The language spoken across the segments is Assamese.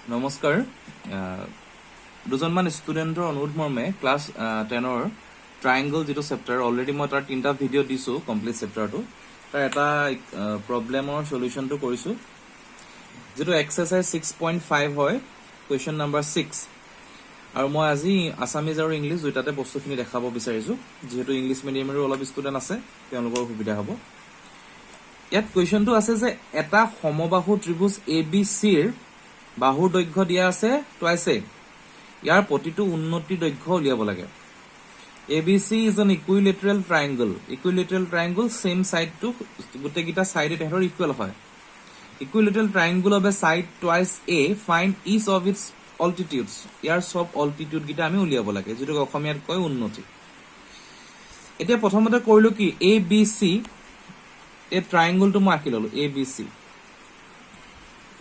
নমস্কাৰ দুজনমান ষ্টুডেণ্টৰ অনুৰোধ মৰ্মে ক্লাছ 10ৰ ট্ৰায়াংগল যেটো চেপ্টাৰ অলৰেডি মই তাৰ তিনটা ভিডিঅ' দিছো কমপ্লিট চেপ্টাৰটো তাৰ এটা প্ৰবলেমৰ সলিউশনটো কৰিছো যেটো এক্সাৰসাইজ 6.5 হয় কোৱেশ্চন নম্বৰ 6 আৰু মই আজি আসামিজ আৰু ইংলিশ দুটাতে বস্তুখিনি দেখাব বিচাৰিছো যেহেতু ইংলিশ মিডিয়ামৰ অলপ ষ্টুডেণ্ট আছে তেওঁলোকৰ সুবিধা হ'ব ইয়াত কোৱেশ্চনটো আছে যে এটা সমবাহু ত্ৰিভুজ ABCৰ বাহুৰ দৈৰ্ঘ্য দিয়া আছে টুৱাইছে ইয়াৰ প্ৰতিটো উন্নতি দৈৰ্ঘ্য উলিয়াব লাগে ABC is an equilateral triangle same side to গোটেইকিটা সাইডে তেহৰ ইকুৱেল হয় equilateral triangle of a side twice A find each of its altitudes ইয়াৰ সব altitude গিটা আমি উলিয়াব লাগে যেটো অসমীয়াত কয় উন্নতি এতিয়া প্ৰথমতে কৰিলো কি ABC এই triangle টো মই আঁকি ললো ABC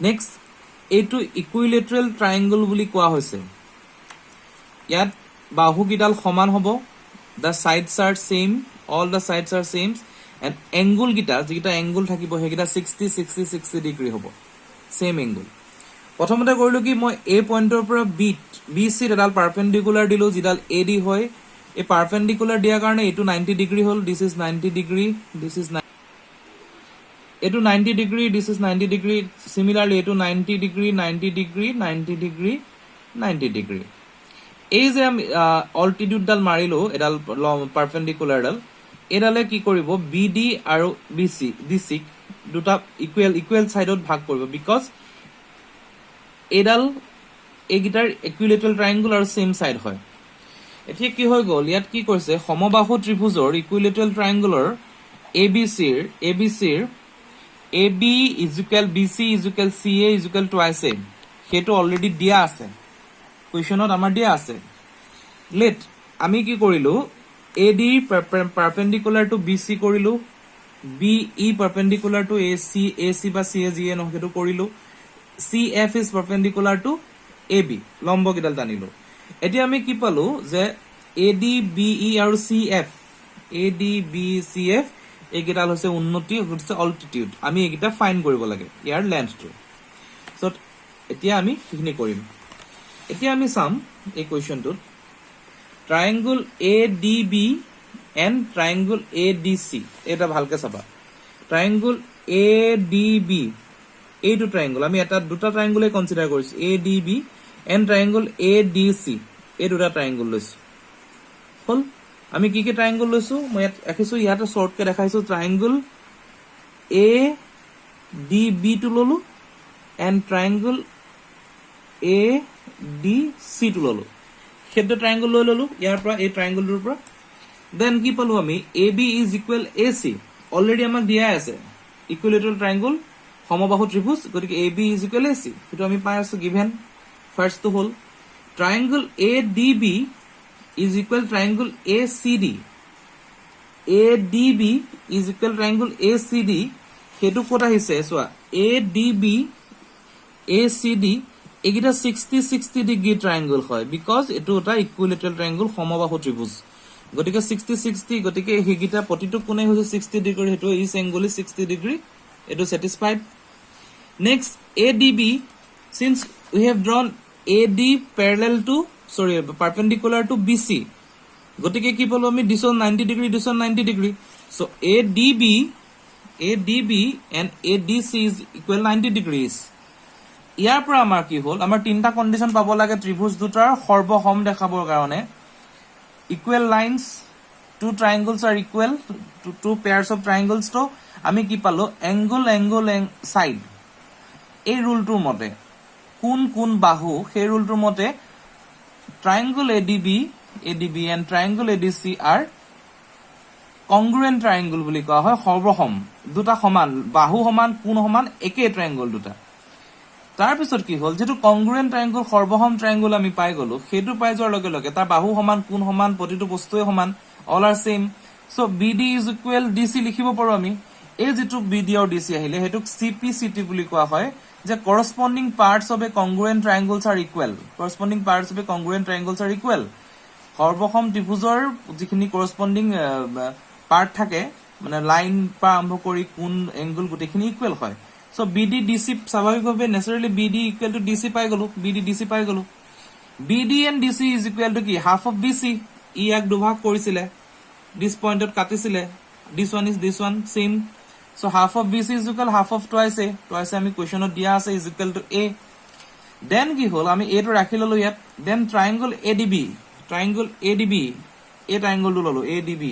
next এইটো ইকুইলেটাৰেল ট্ৰায়াঙ্গল বুলি কোৱা হৈছে ইয়াত বাহু গিডাল সমান হ'ব the sides are same all the sides are same and angle গিটা যেটা angle থাকিব হেগিটা 60 ডিগ্ৰী হ'ব same angle প্ৰথমতে কৰিলো কি মই A পইণ্টৰ পৰা BC এডাল পাৰপেন্ডিকুলাৰ দিলো যিডাল AD হয় এই পাৰপেন্ডিকুলাৰ দিয়া কাৰণে এটো 90 ডিগ্ৰী হ'ল this is 90 degree this is এটো 90 degree this is 90 degree similarly এটো 90 ডিগ্ৰী 90 ডিগ্ৰী 90 ডিগ্ৰী 90 ডিগ্ৰী এই যে altitude ডাল মাৰিলো এডাল পাৰপেন্ডিকুলাৰ ডাল এডালে কি কৰিব BD আৰু DC দুটা ইকুৱেল সাইডত ভাগ কৰিব because এডাল এগিটাৰ ইকুইলেটাৰেল ট্ৰায়াঙ্গল আৰু সেম সাইড হয় এতিয়া কি হৈ গল ইয়াত কি কৰিছে সমবাহু ত্ৰিভুজৰ equilateral ট্ৰায়াঙ্গলৰ ABCৰ AB is equal BC is equal CA is equal twice A হেটো অলৰেডি দিয়া আছে কোৱেশ্চনত আমাৰ দিয়া আছে লেট আমি কি কৰিলো AD perpendicular to BC কৰিলো BE perpendicular to AC বা CA যিয়ে নহয় হেটো কৰিলো CF is perpendicular to AB লম্ব গিডাল টানিলো এতিয়া আমি কি পালো যে AD BE আৰু CF AD BCF এগিটাল হৈছে উন্নতি হৈছে অল্টিটিউড আমি এগিটা ফাইন কৰিব লাগে ইয়াৰ লেন্থটো সো এতিয়া আমি কিখিনি কৰিম এতিয়া আমি সাম এই কোৱেশ্চনটো ট্ৰায়াঙ্গল ADB and ট্ৰায়াঙ্গল ADC এটা ভালকে চাবা ট্ৰায়াঙ্গল ADB এইটো ট্ৰায়াঙ্গল আমি এটা দুটা ট্ৰায়াঙ্গলে কনসিডাৰ কৰিছো ADB and ট্ৰায়াঙ্গল ADC এই দুটা ট্ৰায়াঙ্গল লৈছো হল আমি কি কি ট্ৰায়াঙ্গল লৈছো মই ৰাখিছো ইয়াতে শৰ্টকে দেখাইছো ট্ৰায়াঙ্গল ADB টো ললো and ট্ৰায়াঙ্গল ADC টো ললো হেড ট্ৰায়াঙ্গল লৈ ললো ইয়াৰ পৰা এই ট্ৰায়াঙ্গলটোৰ পৰা দেন কি পালো আমি AB is equal AC already আমাক দিয়া আছে ইকুইলেটাৰেল ট্ৰায়াঙ্গল সমবাহু ত্ৰিভুজ গতিকে AB is equal AC এটো আমি পাই আছো গিভেন ফাৰ্স্ট টো হল ট্ৰায়াঙ্গল ADB is equal triangle ACD ADB is equal triangle ACD হেতু কোটা হিছে সোয়া ADB ACD এগিটা 60 ডিগ্ৰী ট্ৰায়াঙ্গল হয় because এটো এটা ইকুইলেটাৰেল ট্ৰায়াঙ্গল সমবাহু ত্ৰিভুজ গতিকে 60 গতিকে হেগিটা প্ৰতিটো কোণে হৈছে 60 ডিগ্ৰী হেতু ইচ এংগল 60 ডিগ্ৰী এটো satisfied next ADB since we have drawn AD parallel to perpendicular to BC গটিকে কি বলো আমি this 90 degree so ADB and ADC is equal 90 degrees ইয়াৰ পৰা আমাৰ কি হল আমাৰ তিনটা কন্ডিশন পাব লাগে ত্ৰিভুজ দুটাৰ সৰ্বসম দেখাবৰ কাৰণে equal lines two triangles are equal to two pairs of triangles তো আমি কি পালো angle side এই ৰুলটোৰ মতে কোন বাহু সেই ৰুলটোৰ মতে triangle ADB and triangle ADC are congruent triangle বুলি কোৱা হয় সৰ্বসম দুটা সমান বাহু সমান কোণ সমান একে ট্ৰায়াঙ্গল দুটা তাৰ পিছত কি হল যেটো congruent triangle সৰ্বসম triangle আমি পাই গলো হেতু পাই যোৱাৰ লগে লগে তাৰ বাহু সমান কোণ সমান প্ৰতিটো বস্তুৱে সমান all are same so BD is equal DC লিখিব পাৰো আমি এই যেটো BD আৰু DC আহিলে হেতুক CPCT বুলি কোৱা হয় যে corresponding parts of a congruent triangles are equal সৰ্বসম ত্ৰিভুজৰ যিখিনি corresponding পাৰ্ট থাকে মানে লাইন পা আৰম্ভ কৰি কোন এংগল গুটেখিনি ইকুৱেল হয় সো BD DC স্বাভাৱিকভাৱে naturally BD equal to DC পাই গলো BD DC পাই গলো BD and DC is equal to কি half of BC ই এক দুভাগ কৰিছিলে this pointত কাটিছিলে this one is this one same so half of BC is equal half of twice আমি কোৱেশ্যনত দিয়া আছে is equal to A then কি হল আমি A টো ৰাখি ললো ইয়াত then triangle ADB এই triangle ললো ADB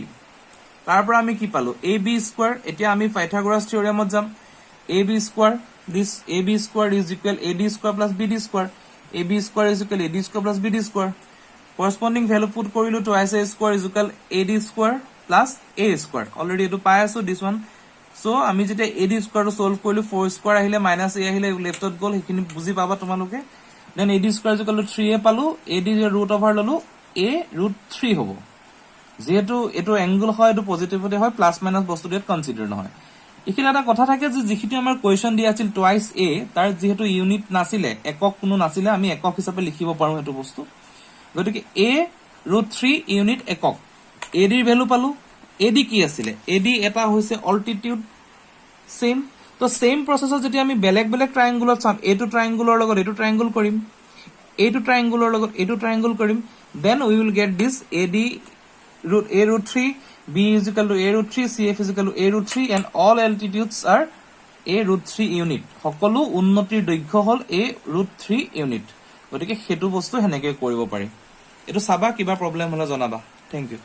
তাৰ পৰা আমি কি পালো AB square এতিয়া আমি পাইথাগোৰাছ থিওৰেমত যাম AB square this AB square is equal AD square plus BD square AB square is equal AD square plus BD square corresponding value put korilu twice A square is equal AD square plus A square already etu pai aso this one so ami jete AD square to solve korilu 4 square ahile minus A ahile left out gol hekini buji paba tomaloke then AD square is equal to 3A palu AD root over lolu A root 3 hobo যেহেতু এটো অ্যাঙ্গেল হয় এটো পজিটিভতে হয় প্লাস মাইনাস বস্তু ডেট কনসিডার নহয় এখানে এটা কথা থাকে যে যিখিনি আমাৰ কোৱেশ্যন দিয়া আছিল টুৱাইস A তাৰ যেহেতু ইউনিট নাছিলে একক কোনো নাছিলে আমি একক হিচাপে লিখিব পাৰো এটো বস্তু গতিকে A √3 ইউনিট একক AD এর ভ্যালু পালো AD কি আছিল AD এটা হৈছে অল্টিটিউড সেম তো সেম প্ৰসেসত যদি আমি বেলেগ বেলেগ ট্ৰায়াঙ্গুলত চাম এটো ট্ৰায়াঙ্গুলৰ লগত এটো ট্ৰায়াঙ্গুল কৰিম এটো ট্ৰায়াঙ্গুলৰ লগত এটো ট্ৰায়াঙ্গুল কৰিম then we will get this AD root A root 3 B is equal to A root 3 CF is equal to A root 3 and all altitudes are A root 3 unit সকলো উন্নতিৰ দৈৰ্ঘ্য হল A root 3 unit গতিকে হেতু বস্তু হেনেকে কৰিব পাৰি এটো সাবা কিবা প্ৰবলেম হলে জনাবা থ্যাংক ইউ